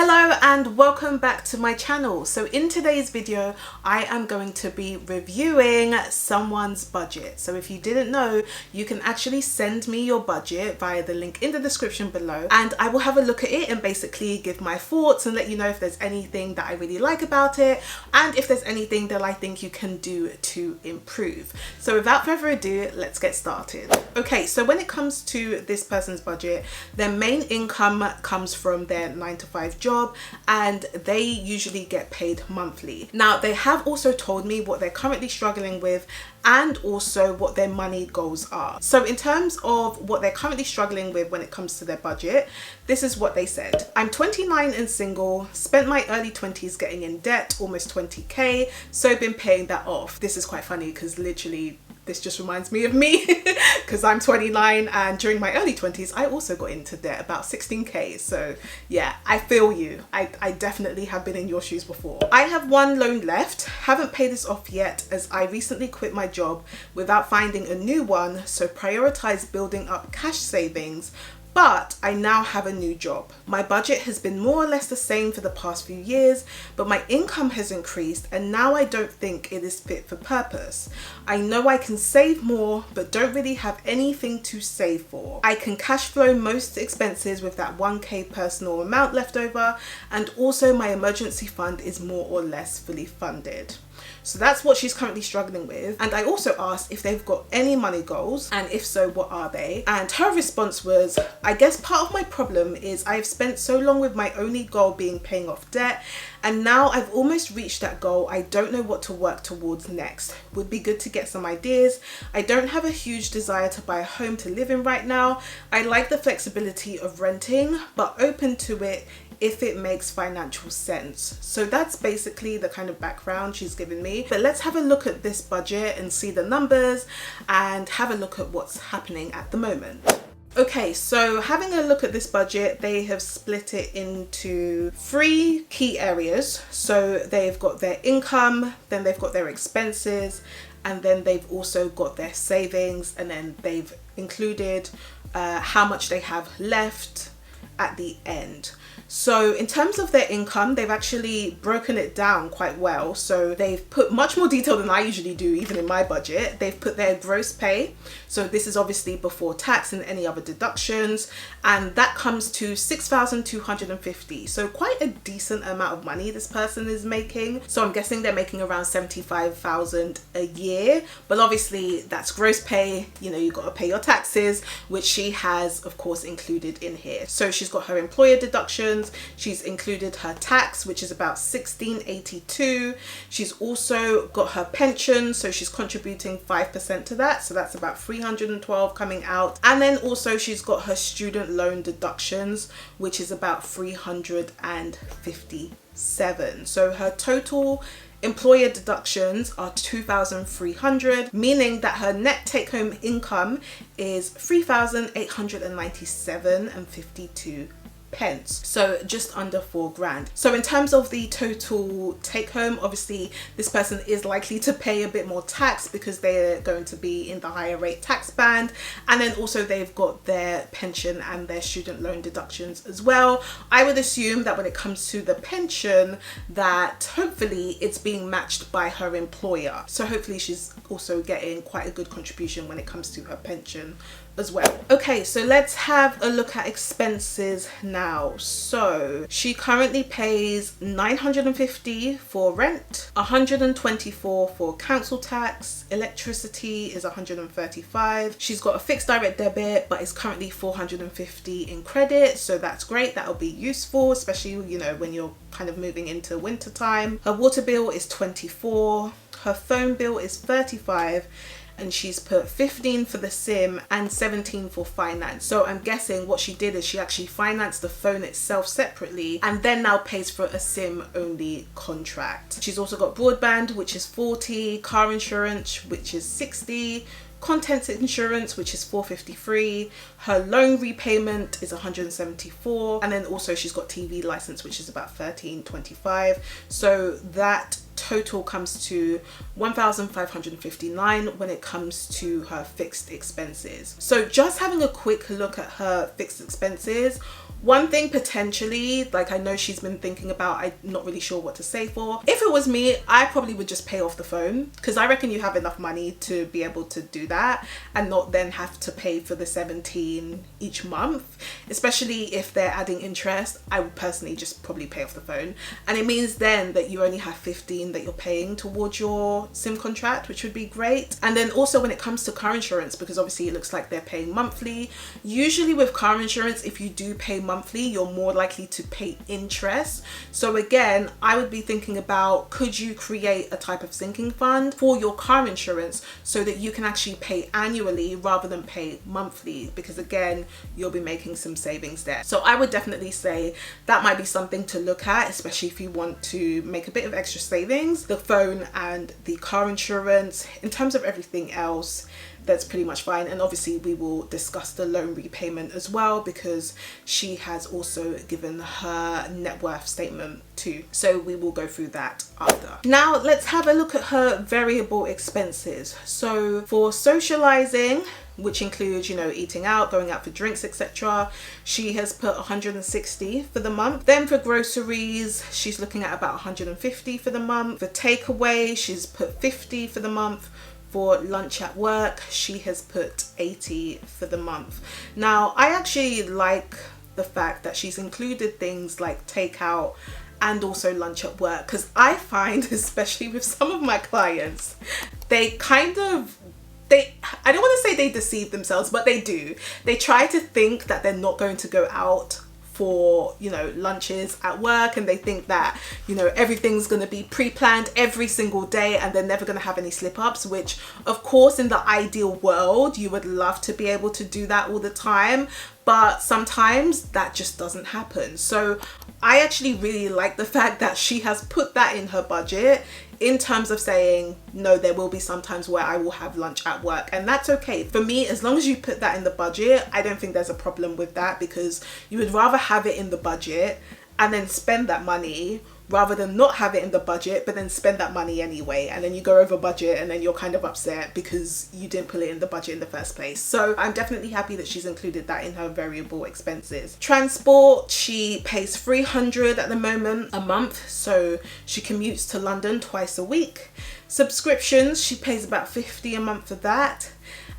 Hello and welcome back to my channel. So in today's video I am going to be reviewing someone's budget. So if you didn't know, you can actually send me your budget via the link in the description below and I will have a look at it and basically give my thoughts and let you know if there's anything that I really like about it and if there's anything that I think you can do to improve. So without further ado, let's get started. Okay, so when it comes to this person's budget, their main income comes from their 9-to-5 job and they usually get paid monthly. Now they have also told me what they're currently struggling with and also what their money goals are. So in terms of what they're currently struggling with when it comes to their budget, this is what they said. I'm 29 and single, spent my early 20s getting in debt, almost 20k, so been paying that off. This is quite funny because literally this just reminds me of me because I'm 29 and during my early 20s I also got into debt, about 16k. So yeah, I feel you. I definitely have been in your shoes before. I have one loan left, haven't paid this off yet as I recently quit my job without finding a new one, so prioritize building up cash savings. But I now have a new job. My budget has been more or less the same for the past few years, but my income has increased and now I don't think it is fit for purpose. I know I can save more, but don't really have anything to save for. I can cash flow most expenses with that 1k personal amount left over, and also my emergency fund is more or less fully funded. So that's what she's currently struggling with. And I also asked if they've got any money goals, and if so, what are they? And her response was, I guess part of my problem is I've spent so long with my only goal being paying off debt, and now I've almost reached that goal. I don't know what to work towards next. Would be good to get some ideas. I don't have a huge desire to buy a home to live in right now. I like the flexibility of renting, but open to it if it makes financial sense. So that's basically the kind of background she's given me. But let's have a look at this budget and see the numbers and have a look at what's happening at the moment. Okay, so having a look at this budget, they have split it into 3 key areas. So they've got their income, then they've got their expenses, and then they've also got their savings, and then they've included how much they have left at the end. So in terms of their income, they've actually broken it down quite well. So they've put much more detail than I usually do, even in my budget. They've put their gross pay. So this is obviously before tax and any other deductions. And that comes to $6,250. So quite a decent amount of money this person is making. So I'm guessing they're making around $75,000 a year. But obviously that's gross pay. You know, you've got to pay your taxes, which she has, of course, included in here. So she's got her employer deductions. She's included her tax, which is about $1,682. She's also got her pension, so she's contributing 5% to that, so that's about $312 coming out. And then also she's got her student loan deductions, which is about $357. So her total employer deductions are $2,300, meaning that her net take-home income is $3,897.52. So just under $4,000. So in terms of the total take home, obviously this person is likely to pay a bit more tax because they're going to be in the higher rate tax band, and then also they've got their pension and their student loan deductions as well. I would assume that when it comes to the pension, that hopefully it's being matched by her employer, so hopefully she's also getting quite a good contribution when it comes to her pension as well. Okay, so let's have a look at expenses now. So she currently pays $950 for rent, $124 for council tax, electricity is $135. She's got a fixed direct debit but is currently $450 in credit, so that's great. That'll be useful, especially, you know, when you're kind of moving into winter time. Her water bill is $24, her phone bill is $35, and she's put 15 for the SIM and 17 for finance. So I'm guessing what she did is she actually financed the phone itself separately and then now pays for a SIM only contract. She's also got broadband, which is 40, car insurance, which is 60, contents insurance, which is $453, her loan repayment is $174, and then also she's got TV license, which is about $13.25. So that total comes to 1,559 when it comes to her fixed expenses. So just having a quick look at her fixed expenses, one thing potentially, like I know she's been thinking about, I'm not really sure what to say for. If it was me, I probably would just pay off the phone, because I reckon you have enough money to be able to do that and not then have to pay for the 17 each month, especially if they're adding interest. I would personally just probably pay off the phone, and it means then that you only have 15 that you're paying towards your SIM contract, which would be great. And then also when it comes to car insurance, because obviously it looks like they're paying monthly, usually with car insurance, if you do pay monthly, you're more likely to pay interest. So again, I would be thinking about, could you create a type of sinking fund for your car insurance so that you can actually pay annually rather than pay monthly, because again, you'll be making some savings there. So I would definitely say that might be something to look at, especially if you want to make a bit of extra savings. The phone and the car insurance. In terms of everything else, that's pretty much fine. And obviously we will discuss the loan repayment as well, because she has also given her net worth statement too, so we will go through that after. Now let's have a look at her variable expenses. So for socializing, which includes, you know, eating out, going out for drinks, etc., she has put 160 for the month. Then for groceries, she's looking at about 150 for the month. For takeaway, she's put 50 for the month. For lunch at work, she has put 80 for the month. Now, I actually like the fact that she's included things like takeout and also lunch at work, because I find, especially with some of my clients, they kind of, I don't want to say they deceive themselves, but they do. They try to think that they're not going to go out for, you know, lunches at work, and they think that, you know, everything's going to be pre-planned every single day and they're never going to have any slip-ups, which of course in the ideal world you would love to be able to do that all the time, but sometimes that just doesn't happen. So I actually really like the fact that she has put that in her budget, in terms of saying, no, there will be some times where I will have lunch at work, and that's okay. For me, as long as you put that in the budget, I don't think there's a problem with that, because you would rather have it in the budget and then spend that money rather than not have it in the budget but then spend that money anyway, and then you go over budget and then you're kind of upset because you didn't put it in the budget in the first place. So I'm definitely happy that she's included that in her variable expenses. Transport, she pays 300 at the moment a month, so she commutes to London twice a week. Subscriptions, she pays about 50 a month for that.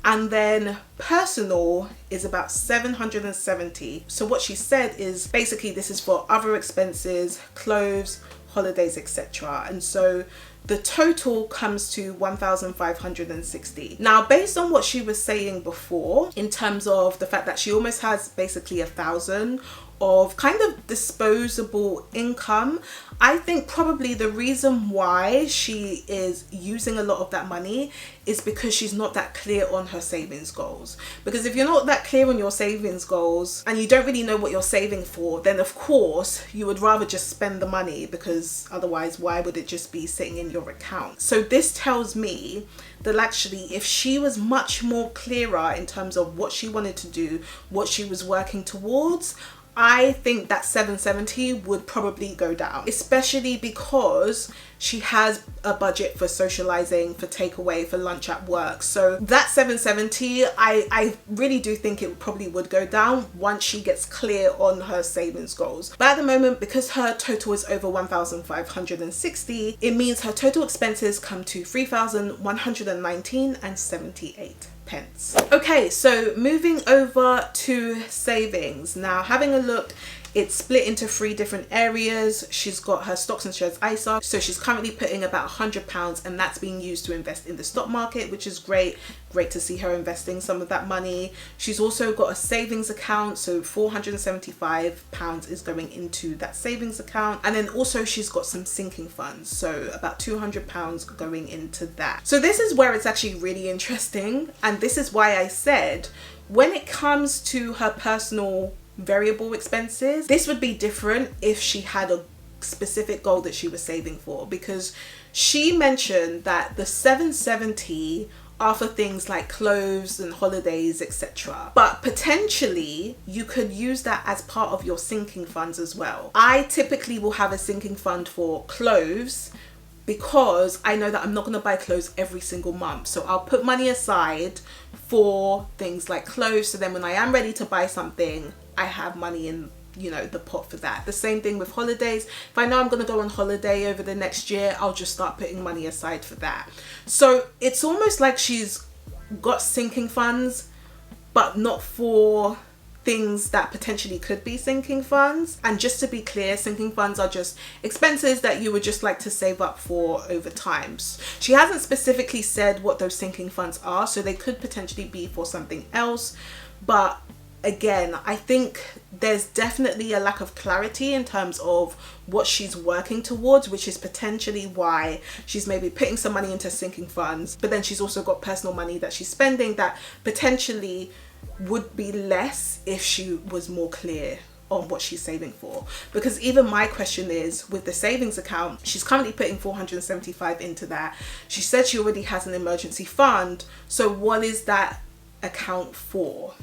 And then personal is about 770. So what she said is basically this is for other expenses, clothes, holidays, etc. And so the total comes to 1,560. Now, based on what she was saying before, in terms of the fact that she almost has basically 1,000 of kind of disposable income, I think probably the reason why she is using a lot of that money is because she's not that clear on her savings goals. Because if you're not that clear on your savings goals and you don't really know what you're saving for, then of course you would rather just spend the money, because otherwise why would it just be sitting in your account? So this tells me that actually if she was much more clearer in terms of what she wanted to do, what she was working towards, I think that 770 would probably go down, especially because she has a budget for socializing, for takeaway, for lunch at work. So that 770, I really do think it probably would go down once she gets clear on her savings goals. But at the moment, because her total is over 1,560, it means her total expenses come to 3,119.78. Okay, so moving over to savings. Now, having a look, it's split into 3 different areas. She's got her stocks and shares ISA, so she's currently putting about £100, and that's being used to invest in the stock market, which is great to see her investing some of that money. She's also got a savings account, so £475 is going into that savings account, and then also she's got some sinking funds, so about £200 going into that. So this is where it's actually really interesting, and this is why I said when it comes to her personal variable expenses, this would be different if she had a specific goal that she was saving for, because she mentioned that the 770 are for things like clothes and holidays, etc. But potentially you could use that as part of your sinking funds as well. I typically will have a sinking fund for clothes, because I know that I'm not going to buy clothes every single month. So I'll put money aside for things like clothes, so then when I am ready to buy something, I have money in, you know, the pot for that. The same thing with holidays. If I know I'm going to go on holiday over the next year, I'll just start putting money aside for that. So it's almost like she's got sinking funds, but not for things that potentially could be sinking funds. And just to be clear, sinking funds are just expenses that you would just like to save up for over time. She hasn't specifically said what those sinking funds are, so they could potentially be for something else. But again, I think there's definitely a lack of clarity in terms of what she's working towards, which is potentially why she's maybe putting some money into sinking funds, but then she's also got personal money that she's spending that potentially would be less if she was more clear on what she's saving for. Because even my question is, with the savings account, she's currently putting 475 into that. She said she already has an emergency fund, so what is that account for?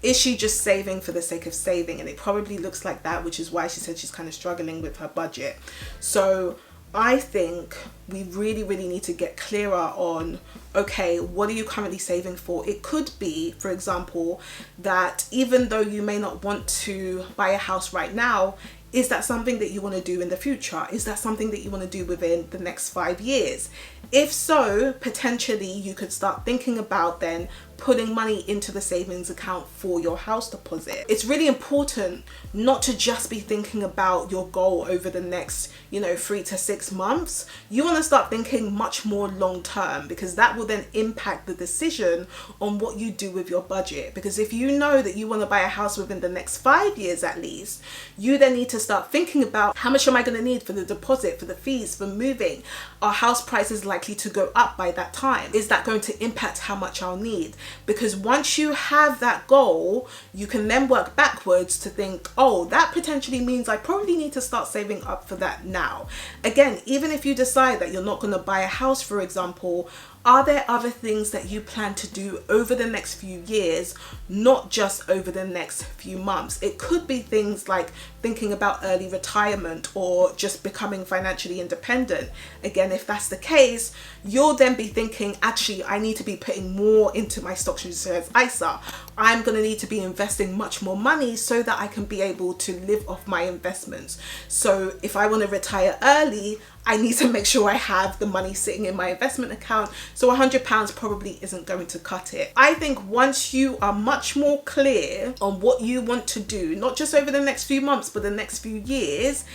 Is she just saving for the sake of saving? And it probably looks like that, which is why she said she's kind of struggling with her budget. So I think we really need to get clearer on, okay, what are you currently saving for? It could be, for example, that even though you may not want to buy a house right now, is that something that you want to do in the future? Is that something that you want to do within the next 5 years? If so, potentially you could start thinking about then putting money into the savings account for your house deposit. It's really important not to just be thinking about your goal over the next, 3 to 6 months. You want to start thinking much more long term, because that will then impact the decision on what you do with your budget. Because if you know that you want to buy a house within the next 5 years at least, you then need to start thinking about, how much am I going to need for the deposit, for the fees, for moving? Are house prices likely to go up by that time? Is that going to impact how much I'll need? Because once you have that goal, you can then work backwards to think, oh, that potentially means I probably need to start saving up for that now. Again, even if you decide that you're not going to buy a house, for example, are there other things that you plan to do over the next few years, not just over the next few months? It could be things like thinking about early retirement or just becoming financially independent. Again, if that's the case, you'll then be thinking, actually, I need to be putting more into my stocks and shares ISA. I'm going to need to be investing much more money so that I can be able to live off my investments. So if I want to retire early, I need to make sure I have the money sitting in my investment account. So £100 probably isn't going to cut it. I think once you are much more clear on what you want to do, not just over the next few months, but the next few years,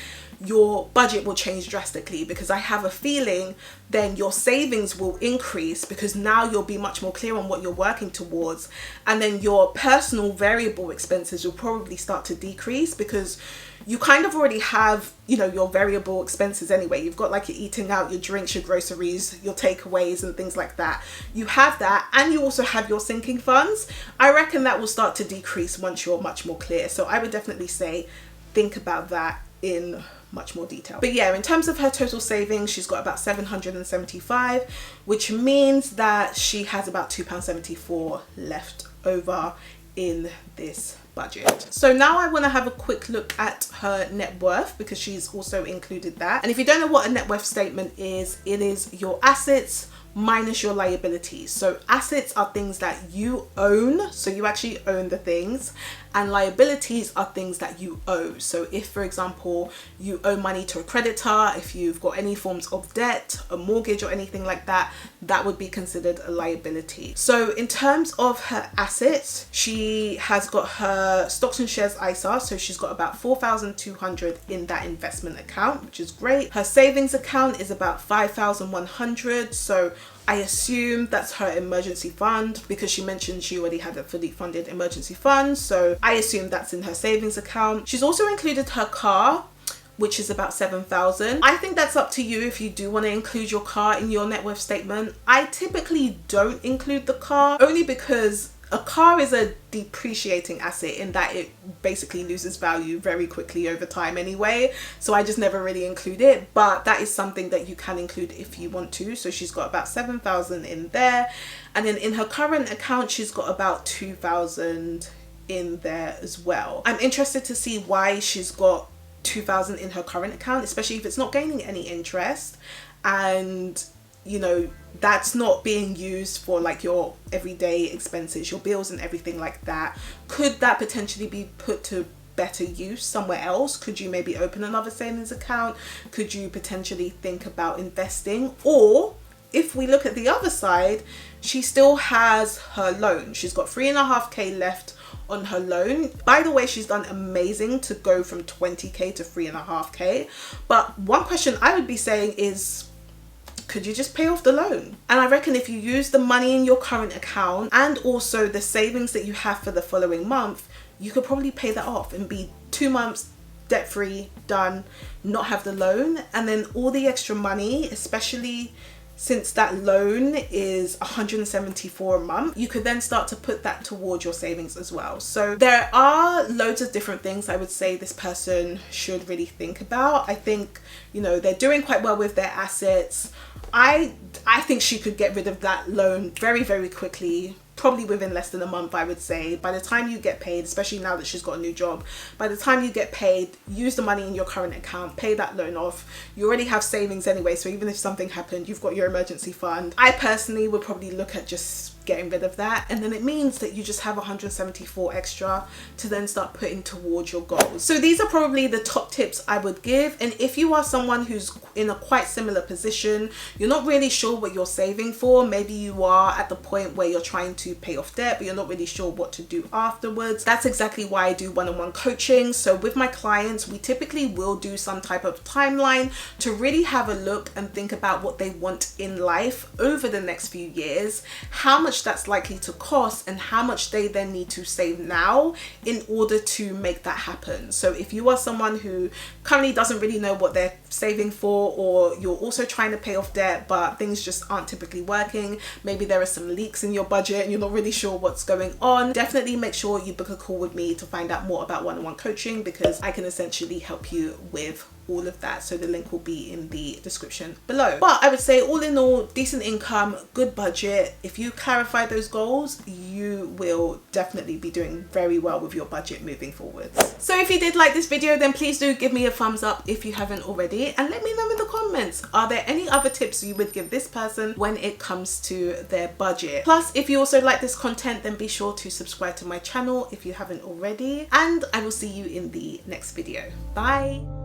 your budget will change drastically, because I have a feeling then your savings will increase, because now you'll be much more clear on what you're working towards, and then your personal variable expenses will probably start to decrease, because you kind of already have, your variable expenses anyway. You've got like your eating out, your drinks, your groceries, your takeaways and things like that. You have that, and you also have your sinking funds. I reckon that will start to decrease once you're much more clear. So I would definitely say think about that in much more detail. But yeah, in terms of her total savings, she's got about 775, which means that she has about £2.74 left over in this budget. So now I want to have a quick look at her net worth, because she's also included that. And if you don't know what a net worth statement is, it is your assets minus your liabilities. So assets are things that you own, so you actually own the things, and liabilities are things that you owe. So if, for example, you owe money to a creditor, if you've got any forms of debt, a mortgage or anything like that, that would be considered a liability. So in terms of her assets, she has got her stocks and shares ISA, so she's got about 4,200 in that investment account, which is great. Her savings account is about 5,100, so I assume that's her emergency fund, because she mentioned she already had a fully funded emergency fund, so I assume that's in her savings account. She's also included her car, which is about 7,000. I think that's up to you if you do want to include your car in your net worth statement. I typically don't include the car, only because a car is a depreciating asset in that it basically loses value very quickly over time anyway. So I just never really include it, but that is something that you can include if you want to. So she's got about 7,000 in there. And then in her current account, she's got about 2,000 in there as well. I'm interested to see why she's got 2,000 in her current account, especially if it's not gaining any interest, and you know that's not being used for like your everyday expenses, your bills and everything like that. Could that potentially be put to better use somewhere else? Could you maybe open another savings account? Could you potentially think about investing? Or if we look at the other side, she still has her loan. She's got 3.5k left on her loan. By the way, she's done amazing to go from 20k to 3.5k. But one question I would be saying is, could you just pay off the loan? And I reckon if you use the money in your current account and also the savings that you have for the following month, you could probably pay that off and be 2 months debt free, done, not have the loan. And then all the extra money, especially since that loan is 174 a month, you could then start to put that towards your savings as well. So there are loads of different things I would say this person should really think about. I think, you know, they're doing quite well with their assets. I think she could get rid of that loan very, very quickly. Probably within less than a month, I would say. By the time you get paid, especially now that she's got a new job, by the time you get paid, use the money in your current account, pay that loan off. You already have savings anyway, so even if something happened, you've got your emergency fund. I personally would probably look at just getting rid of that, and then it means that you just have 174 extra to then start putting towards your goals. So these are probably the top tips I would give. And if you are someone who's in a quite similar position, you're not really sure what you're saving for, maybe you are at the point where you're trying to pay off debt but you're not really sure what to do afterwards, that's exactly why I do one-on-one coaching. So with my clients, we typically will do some type of timeline to really have a look and think about what they want in life over the next few years, how much that's likely to cost, and how much they then need to save now in order to make that happen. So if you are someone who currently doesn't really know what they're saving for, or you're also trying to pay off debt but things just aren't typically working, maybe there are some leaks in your budget and you're not really sure what's going on, definitely make sure you book a call with me to find out more about one-on-one coaching, because I can essentially help you with all of that. So the link will be in the description below. But I would say all in all, decent income, good budget. If you clarify those goals, you will definitely be doing very well with your budget moving forwards. So if you did like this video, then please do give me a thumbs up if you haven't already, and let me know in the comments, are there any other tips you would give this person when it comes to their budget? Plus, if you also like this content, then be sure to subscribe to my channel if you haven't already, and I will see you in the next video. Bye.